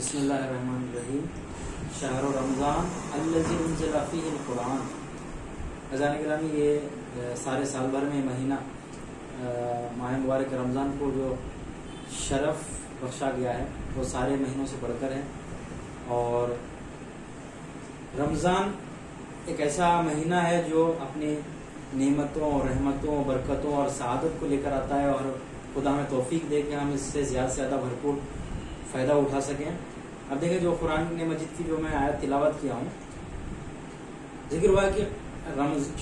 بسم اللہ الرحمن الرحیم. شہر رمضان الذی انزل فیہ القرآن. عزیزان گرامی، یہ سارے سال بھر میں مہینہ ماہ مبارک رمضان کو جو شرف بخشا گیا ہے وہ سارے مہینوں سے بڑھ کر ہے. اور رمضان ایک ایسا مہینہ ہے جو اپنی نعمتوں، رحمتوں، برکتوں اور سعادت کو لے کر آتا ہے، اور خدا ہمیں توفیق دے کہ ہم اس سے زیادہ سے زیادہ بھرپور فائدہ اٹھا سکیں. اب دیکھیں، جو قرآن مجید کی جو میں آیت تلاوت کیا ہوں، ذکر ہوا کہ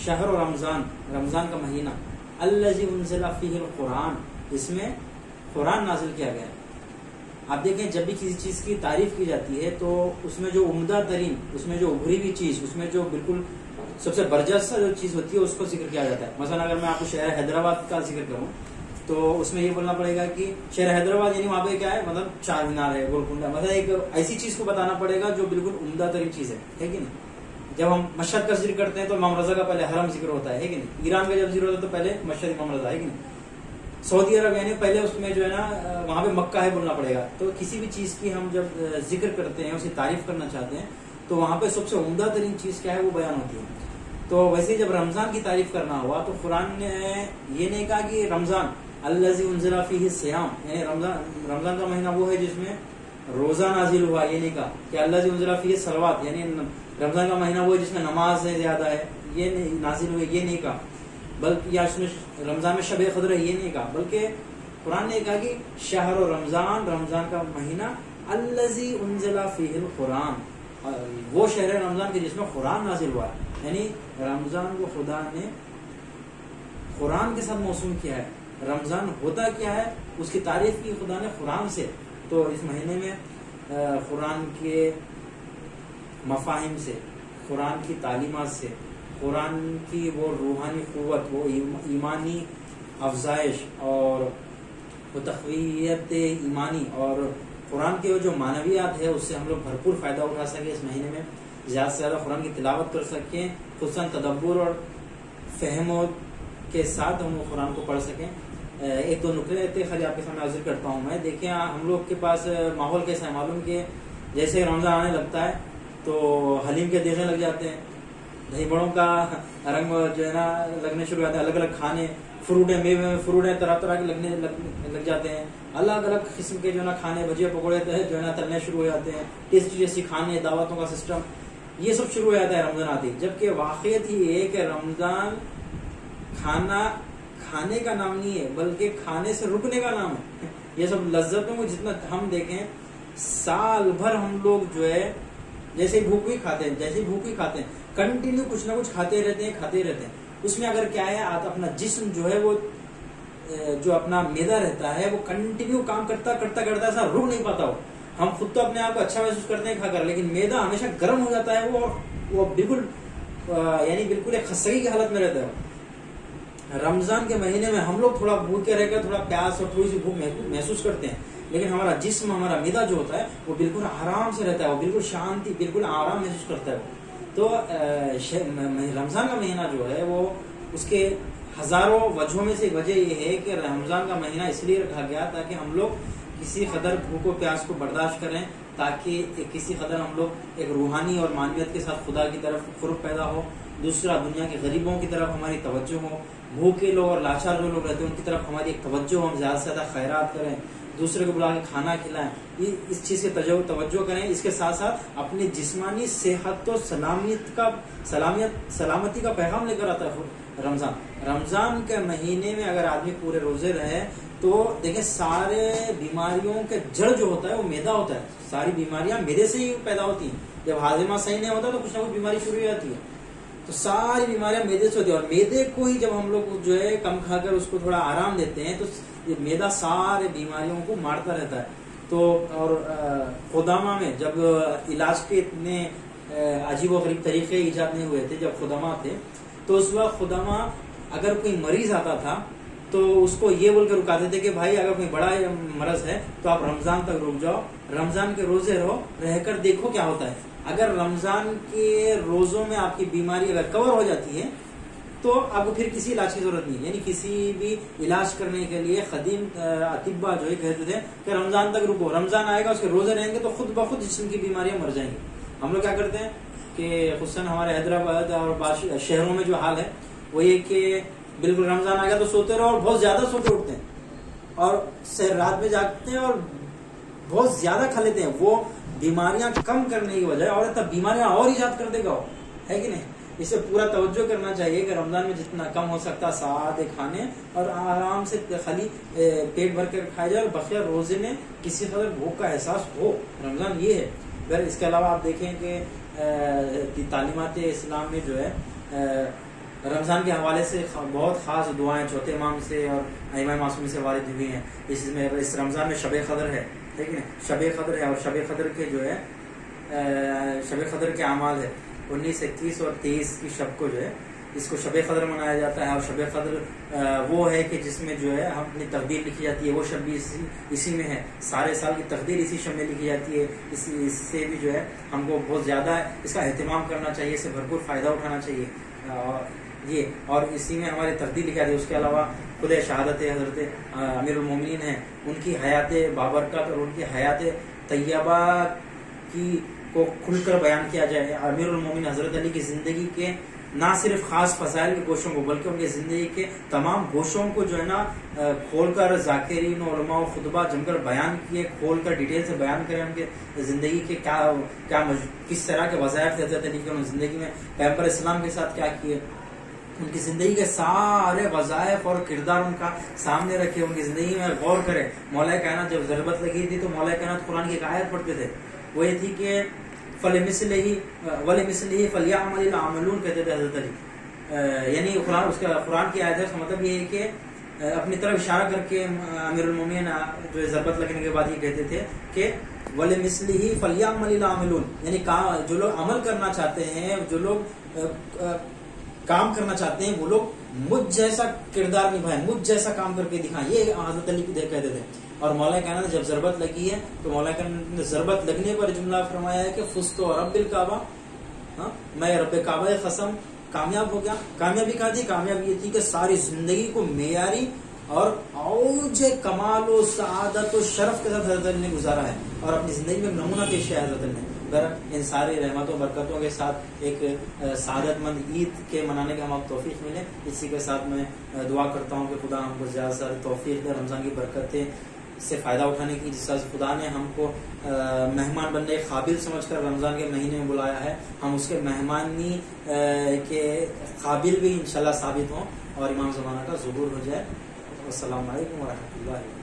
شہر رمضان، رمضان کا مہینہ، الذی انزل فیہ القرآن، اس میں قرآن نازل کیا گیا ہے. آپ دیکھیں، جب بھی کسی چیز کی تعریف کی جاتی ہے تو اس میں جو عمدہ ترین، اس میں جو ابھری ہوئی چیز، اس میں جو بالکل سب سے برجستہ جو چیز ہوتی ہے اس کو ذکر کیا جاتا ہے. مثلا اگر میں آپ کو شہر حیدرآباد کا ذکر کروں تو اس میں یہ بولنا پڑے گا کہ شہر حیدرآباد یعنی وہاں پہ کیا ہے، مطلب چار مینار ہے، گولکنڈا، مطلب ایک ایسی چیز کو بتانا پڑے گا جو بالکل عمدہ ترین چیز ہے کہ نہیں. جب ہم مشہد کا ذکر کرتے ہیں تو امام رضا کا پہلے حرم ذکر ہوتا ہے کہ نہیں. ایران کا جب ذکر ہوتا ہے تو پہلے مشہد امام رضا ہے کہ نہیں. سعودی عرب یعنی پہلے اس میں جو ہے نا وہاں پہ مکہ ہے بولنا پڑے گا. تو کسی بھی چیز کی ہم جب ذکر کرتے ہیں، اسے تعریف کرنا چاہتے ہیں، تو وہاں پہ سب سے عمدہ ترین چیز کیا ہے وہ بیان ہوتی ہے. تو ویسے جب رمضان کی تعریف کرنا ہوا تو قرآن نے یہ نہیں کہا کہ رمضان الذی انزل فیہ الصیام، یعنی رمضان کا مہینہ وہ ہے جس میں روزہ نازل ہوا. یہ نہیں کہا کہ الذی انزل فیہ الصلوات، یعنی رمضان کا مہینہ وہ ہے جس میں نماز ہے زیادہ ہے، یہ نازل ہوئے، یہ نہیں کہا. بلکہ یا اس میں رمضان میں شب قدر ہے، یہ نہیں کہا. بلکہ قرآن نے کہا کہ شہر رمضان، رمضان کا مہینہ، الذی انزل فیہ القرآن، وہ شہر رمضان کے جس میں قرآن نازل ہوا ہے. یعنی رمضان کو خدا نے قرآن کے ساتھ موسوم کیا ہے. رمضان ہوتا کیا ہے، اس کی تعریف کی خدا نے قرآن سے. تو اس مہینے میں قرآن کے مفاہیم سے، قرآن کی تعلیمات سے، قرآن کی وہ روحانی قوت، وہ ایمانی افزائش اور وہ تقویت ایمانی اور قرآن کے جو معنویات ہے اس سے ہم لوگ بھرپور فائدہ اٹھا سکیں. اس مہینے میں زیادہ سے زیادہ قرآن کی تلاوت کر سکیں، خصوصاً تدبر اور فہم کے ساتھ ہم قرآن کو پڑھ سکیں. ایک دو نقطے خالی آپ کے سامنے حاضر کرتا ہوں میں. دیکھیں، ہم لوگ کے پاس ماحول کیسا ہے معلوم کہ جیسے رمضان آنے لگتا ہے تو حلیم کے دیکھنے لگ جاتے ہیں، دہی بڑوں کا رنگ جو ہے نا لگنے شروع ہو جاتا ہے، الگ الگ کھانے، فروٹ ہیں، میوے فروٹ ہیں، طرح طرح کے لگنے لگ جاتے ہیں. الگ الگ قسم کے جو ہے نا کھانے، بھجیا پکوڑے جو ہے نا تلنے شروع ہو جاتے ہیں، ٹیسٹی ٹیسٹی کھانے، دعوتوں کا سسٹم، یہ سب شروع ہو جاتا ہے رمضان آتی. جبکہ واقعیت ہی ہے کہ رمضان کھانے کا نام نہیں ہے بلکہ کھانے سے رکنے کا نام ہے. یہ سب لذتوں کو جتنا ہم دیکھیں، سال بھر ہم لوگ جو ہے جیسے بھوک ہی کھاتے ہیں، کنٹینیو کچھ نہ کچھ کھاتے رہتے ہیں. اس میں اگر کیا ہے، اپنا جسم جو ہے وہ جو اپنا معدہ رہتا ہے وہ کنٹینیو کام کرتا ایسا رک نہیں پاتا ہو. ہم خود تو اپنے آپ کو اچھا محسوس کرتے ہیں کھا کر، لیکن معدہ ہمیشہ گرم ہو جاتا ہے، وہ بالکل یعنی بالکل ایک خستگی کی حالت میں رہتا ہے. رمضان کے مہینے میں ہم لوگ تھوڑا بھوکے رہ کر تھوڑا پیاس اور تھوڑی سی بھوک محسوس کرتے ہیں، لیکن ہمارا جسم، ہمارا معدہ جو ہوتا ہے وہ بالکل آرام سے رہتا ہے، وہ بالکل شانتی، بالکل آرام محسوس کرتا ہے. تو رمضان کا مہینہ جو ہے وہ اس کے ہزاروں وجہوں میں سے ایک وجہ یہ ہے کہ رمضان کا مہینہ اس لیے رکھا گیا تاکہ ہم لوگ کسی قدر بھوک و پیاس کو برداشت کریں، تاکہ کسی قدر ہم لوگ ایک روحانی اور معنویت کے ساتھ خدا کی طرف قرب پیدا ہو. دوسرا، دنیا کے غریبوں کی طرف ہماری توجہ ہو، بھوکے لوگ اور لاچار جو لوگ رہتے ہیں ان کی طرف ہماری ایک توجہ ہو، ہم زیادہ سے زیادہ خیرات کریں، دوسرے کو بلا کے کھانا کھلائیں، اس چیز کی توجہ کریں. اس کے ساتھ ساتھ اپنی جسمانی صحت و سلامتی کا پیغام لے کر آتا ہے رمضان. رمضان کے مہینے میں اگر آدمی پورے روزے رہے تو دیکھیں، سارے بیماریوں کے جڑ جو ہوتا ہے وہ میدا ہوتا ہے. ساری بیماریاں میدے سے ہی پیدا ہوتی ہیں. جب ہاضمہ صحیح نہیں ہوتا تو کچھ نہ کچھ بیماری شروع ہو جاتی ہے. تو ساری بیماریاں میدے سے ہوتی ہیں، اور میدے کو ہی جب ہم لوگ جو ہے کم کھا کر اس کو تھوڑا آرام دیتے ہیں تو یہ میدا سارے بیماریوں کو مارتا رہتا ہے. تو اور خدامہ میں جب علاج کے اتنے عجیب و غریب طریقے ایجاد نہیں ہوئے تھے، جب خدامہ تھے، تو اس وقت خدامہ اگر کوئی مریض آتا تھا تو اس کو یہ بول کے رکاتے تھے کہ بھائی اگر کوئی بڑا مرض ہے تو آپ رمضان تک رک جاؤ، رمضان کے روزے رہ کر دیکھو کیا ہوتا ہے. اگر رمضان کے روزوں میں آپ کی بیماری اگر کور ہو جاتی ہے تو آپ کو پھر کسی علاج کی ضرورت نہیں ہے. یعنی کسی بھی علاج کرنے کے لیے قدیم اطباء جو ہے کہتے تھے کہ رمضان تک رکو, رمضان آئے گا اس کے روزے رہیں گے تو خود بخود جسم کی بیماریاں مر جائیں گی. ہم لوگ کیا کرتے ہیں کہ خصوصاً ہمارے حیدرآباد اور شہروں میں جو حال ہے وہ یہ کہ بالکل رمضان آ گیا تو سوتے رہو اور بہت زیادہ سو کے اٹھتے ہیں اور رات میں جاگتے ہیں اور بہت زیادہ کھا لیتے ہیں. وہ بیماریاں کم کرنے کی بجائے اور تب بیماریاں اور ایجاد کر دے گا, ہے کہ نہیں. اسے پورا توجہ کرنا چاہیے کہ رمضان میں جتنا کم ہو سکتا سادے کھانے اور آرام سے خالی پیٹ بھر کر کھایا جائے اور بقیہ روزے میں کسی قدر بھوک کا احساس ہو. رمضان یہ ہے. اگر اس کے علاوہ آپ دیکھیں کہ تعلیمات اسلام میں جو ہے رمضان کے حوالے سے بہت خاص دعائیں چوتھے امام سے اور ائمہ معصومین سے وارد ہوئی ہیں. اس رمضان میں شب قدر ہے, ٹھیک ہے, شب قدر ہے اور شب قدر کے جو ہے شب قدر کے اعمال ہے 19, 21 اور 23 کی شب کو جو ہے اس کو شب قدر منایا جاتا ہے. اور شب قدر وہ ہے کہ جس میں جو ہے ہم اپنی تقدیر لکھی جاتی ہے, وہ شب بھی اسی میں ہے. سارے سال کی تقدیر اسی شب میں لکھی جاتی ہے. اس سے بھی جو ہے ہم کو بہت زیادہ اس کا اہتمام کرنا چاہیے, اس سے بھرپور فائدہ اٹھانا چاہیے. اور اسی میں ہماری تقدیر لکھی جاتی ہے. اس کے علاوہ خود شہادت حضرت امیر المومنین ہیں, ان کی حیات بابرکت اور ان کی حیات طیبہ کی کو کھل کر بیان کیا جائے. امیر المومنین حضرت علی کی زندگی کے نہ صرف خاص فضائل کے گوشوں کو بلکہ ان کی زندگی کے تمام گوشوں کو جو ہے نا کھول کر ذاکرین علماء و خطبہ جم کر بیان کیے, کھول کر ڈیٹیل سے بیان کریں ان کے زندگی کے کس طرح کے وظائف تھے حضرت علی کے, ان زندگی میں پیغمبر اسلام کے ساتھ کیا کیے, ان کی زندگی کے سارے وظائف اور کردار ان کا سامنے رکھے, ان کی زندگی میں غور کرے. مولا کائنات جب ضرورت لگی تھی تو مولا کائنات قرآن کی ایک آیت پڑھتے تھے, وہ یہ تھی کہ وَلِمِثْلِهِ فَلْيَعْمَلِ الْعَامِلُونَ کہتے تھے حضرت علی. یعنی قرآن کی آیت ہے, اس کا مطلب یہ ہے کہ اپنی طرف اشارہ کر کے امیر المومنین جو ضرورت لگنے کے بعد یہ کہتے تھے کہ وَلِمِثْلِهِ فَلْيَعْمَلِ الْعَامِلُونَ, یعنی جو لوگ عمل کرنا چاہتے ہیں, جو لوگ کام کرنا چاہتے ہیں, وہ لوگ مجھ جیسا کردار نبھائیں, مجھ جیسا کام کر کے دکھائیں. یہ حضرت علی کہتے تھے. اور مولا کائنات نے جب ضرورت لگی ہے تو مولا کائنات نے ضرورت لگنے پر جملہ فرمایا ہے کہ فزت رب الکعبہ, میں رب کعبہ قسم کامیاب ہو گیا. کامیابی کہا تھی, کامیابی یہ تھی کہ ساری زندگی کو معیاری اور اوج کمال و سعادت و شرف کے ساتھ حضرت علی نے گزارا ہے اور اپنی زندگی میں نمونہ پیش کیا حضرت علی نے. اگر ان ساری رحمتوں برکتوں کے ساتھ ایک سعادت مند عید کے منانے کا ہم توفیق ملے, اسی کے ساتھ میں دعا کرتا ہوں کہ خدا ہم کو زیادہ سے زیادہ توفیق دے, رمضان کی برکتیں سے فائدہ اٹھانے کی. جس طرح خدا نے ہم کو مہمان بننے کے قابل سمجھ کر رمضان کے مہینے میں بلایا ہے, ہم اس کے مہمانی کے قابل بھی انشاءاللہ ثابت ہوں اور امام زمانہ کا ظہور ہو جائے. السلام علیکم ورحمۃ اللہ.